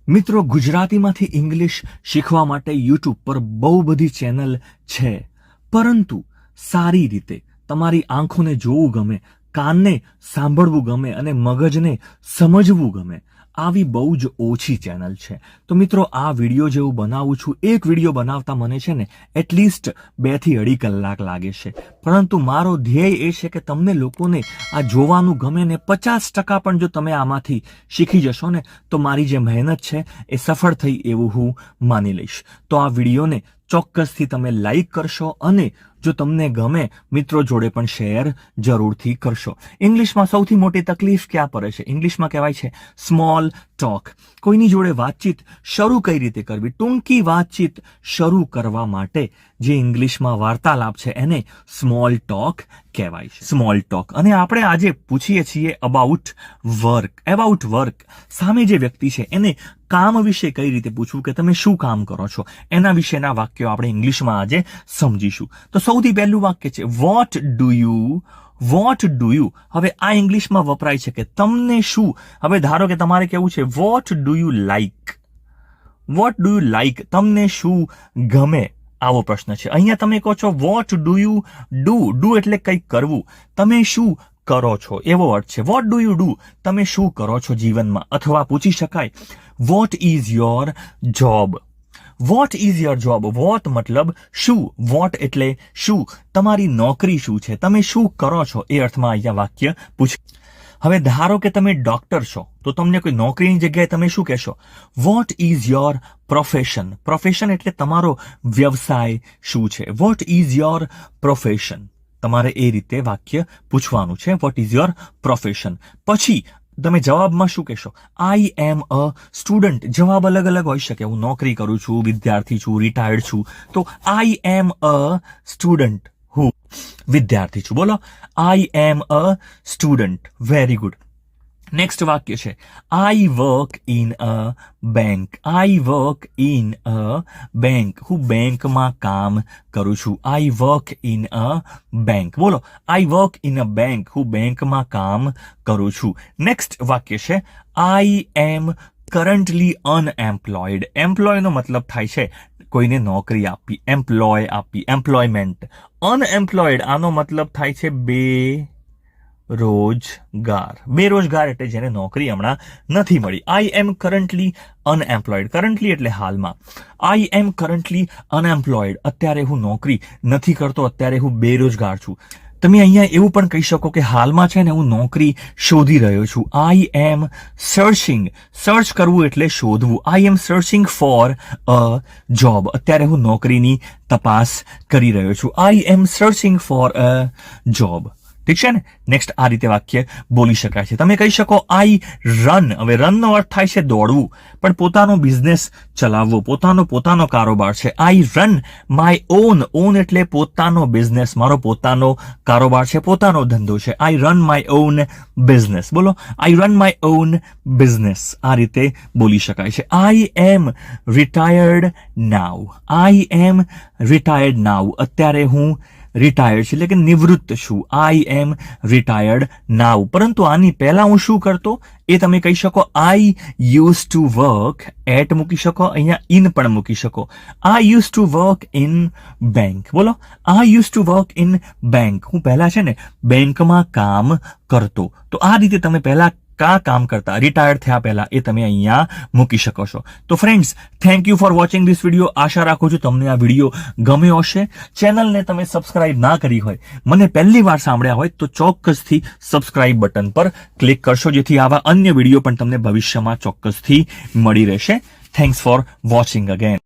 મિત્રો, ગુજરાતીમાંથી ઇંગ્લિશ શીખવા માટે યુટ્યુબ પર બહુ બધી ચેનલ છે, પરંતુ સારી રીતે તમારી આંખોને જોવું ગમે, કાનને સાંભળવું ગમે અને મગજને સમજવું ગમે આવી બહુ જ ઓછી ચેનલ છે. તો મિત્રો, આ વિડીયો જેવું બનાવું છું, એક વિડીયો બનાવતા મને છે ને એટલીસ્ટ 2 થી 2.5 કલાક લાગે છે, પરંતુ મારો ધ્યેય એ છે કે તમને લોકોને આ જોવાનું ગમે ને 50% પણ જો તમે આમાંથી શીખી જશો ને તો મારી જે મહેનત છે એ સફળ થઈ એવું હું માની લઈશ. તો આ વિડીયોને ચોક્કસથી તમે લાઈક કરશો અને જો તમને ગમે મિત્રો જોડે પણ શેર જરૂરથી કરશો. ઇંગ્લિશમાં સૌથી મોટી તકલીફ ક્યાં પડે છે? ઇંગ્લિશમાં કહેવાય છે સ્મોલ ટોક. કોઈની જોડે વાતચીત શરૂ કઈ રીતે કરવી, ટૂંકી વાતચીત શરૂ કરવા માટે જે ઇંગ્લિશમાં વાર્તાલાપ છે એને સ્મોલ ટોક કહેવાય છે. Small talk. અને આપણે આજે પૂછીએ છીએ અબાઉટ વર્ક. સામે જે વ્યક્તિ છે એને કામ વિશે કઈ રીતે પૂછવું, કે તમે શું કામ કરો છો, એના વિશેના વાક્યો આપણે ઇંગ્લિશમાં આજે સમજીશું. તો સૌથી પહેલું વાક્ય છે વોટ ડુ યુ. હવે આ ઇંગ્લિશમાં વપરાય છે કે તમને શું. હવે ધારો કે તમારે કેવું છે વોટ ડુ યુ લાઈક, તમને શું ગમે, આવો પ્રશ્ન છે. અહીંયા તમે કહો છો વોટ ડુ યુ ડુ એટલે કંઈક કરવું, તમે શું કરો છો એવો અર્થ છે. વોટ ડુ યુ ડુ, તમે શું કરો છો જીવનમાં. અથવા પૂછી શકાય what is your job. What મતલબ શું, વોટ એટલે શું, તમારી નોકરી શું છે, તમે શું કરો છો એ અર્થમાં અહીંયા વાક્ય પૂછ. હવે ધારો કે તમે ડોક્ટર છો તો તમને કોઈ નોકરીની જગ્યાએ તમે શું કહેશો? Vote is your profession. Profession એટલે તમારો વ્યવસાય શું છે. Vote is your profession. તમારે એ રીતે વાક્ય પૂછવાનું છે. Vote is your profession. પછી તમે જવાબમાં શું કહેશો? આઈ એમ અ સ્ટુડન્ટ. જવાબ અલગ અલગ હોઈ શકે. હું નોકરી કરું છું, વિદ્યાર્થી છું, રિટાયર્ડ છું. તો આઈ એમ અ સ્ટુડન્ટ. હું વિદ્યાર્થી છું. બોલો, I am a student. Very good. Next વાક્ય છે I work in a bank. હું બેંકમાં કામ કરું છું. I work in a bank. બોલો, I work in a bank. હું બેંકમાં કામ કરું છું. નેક્સ્ટ વાક્ય છે I am currently unemployed. Employ નો મતલબ થાય છે કોઈને નોકરી આપી, એમ્પ્લોયમેન્ટ. અનએમ્પ્લોયડ આનો મતલબ થાય છે બેરોજગાર એટલે જેને નોકરી હમણાં નથી મળી. આઈ એમ કરન્ટલી અનએમ્પ્લોયડ. કરન્ટલી એટલે હાલમાં. આઈ એમ કરન્ટલી અનએમ્પ્લોયડ. અત્યારે હું નોકરી નથી કરતો, અત્યારે હું બેરોજગાર છું. તમે અહીંયા એવું પણ કહી શકો કે હાલમાં છે ને હું નોકરી શોધી રહ્યો છું. I M searching. સર્ચ કરવું એટલે શોધવું. આઈ એમ સર્ચિંગ ફોર અ જોબ. અત્યારે હું નોકરીની તપાસ કરી રહ્યો છું. I M searching for a job. ઠીક છે ને? નેક્સ્ટ આ રીતે વાક્ય બોલી શકાય છે. તમે કહી શકો આઈ રન. હવે રનનો અર્થ થાય છે દોડવું, પણ પોતાનો બિઝનેસ ચલાવવો, પોતાનો કારોબાર છે. આઈ રન માય ઓન એટલે પોતાનો બિઝનેસ, મારો પોતાનો કારોબાર છે, પોતાનો ધંધો છે. I run my own business. બોલો, I run my own business. આ રીતે બોલી શકાય છે. I am retired now. અત્યારે હું રિટાયર્ડ છે એટલે કે નિવૃત્ત છું. I am retired now. પરંતુ આની પહેલા હું શું કરતો એ તમે કહી શકો I use to work at મૂકી શકો, અહીંયા ઇન પણ મૂકી શકો. I use to work in bank. બોલો, I use to work in bank. હું પહેલા છે ને બેંકમાં કામ કરતો. તો આ રીતે તમે પહેલા કામ કરતા, રિટાયર્ડ થયા પહેલા, એ તમે અહીંયા મૂકી શકો છો. તો friends, thank you for watching this video. આશા રાખું છું તમને આ વિડીયો ગમ્યો હશે. ચેનલને તમે સબસ્ક્રાઇબ ના કરી હોય, મને પહેલી વાર સાંભળ્યા હોય તો ચોક્કસથી સબસ્ક્રાઇબ બટન પર ક્લિક કરશો, જેથી આવા અન્ય વિડીયો પણ તમને ભવિષ્યમાં ચોક્કસથી મળી રહેશે. Thanks for watching again.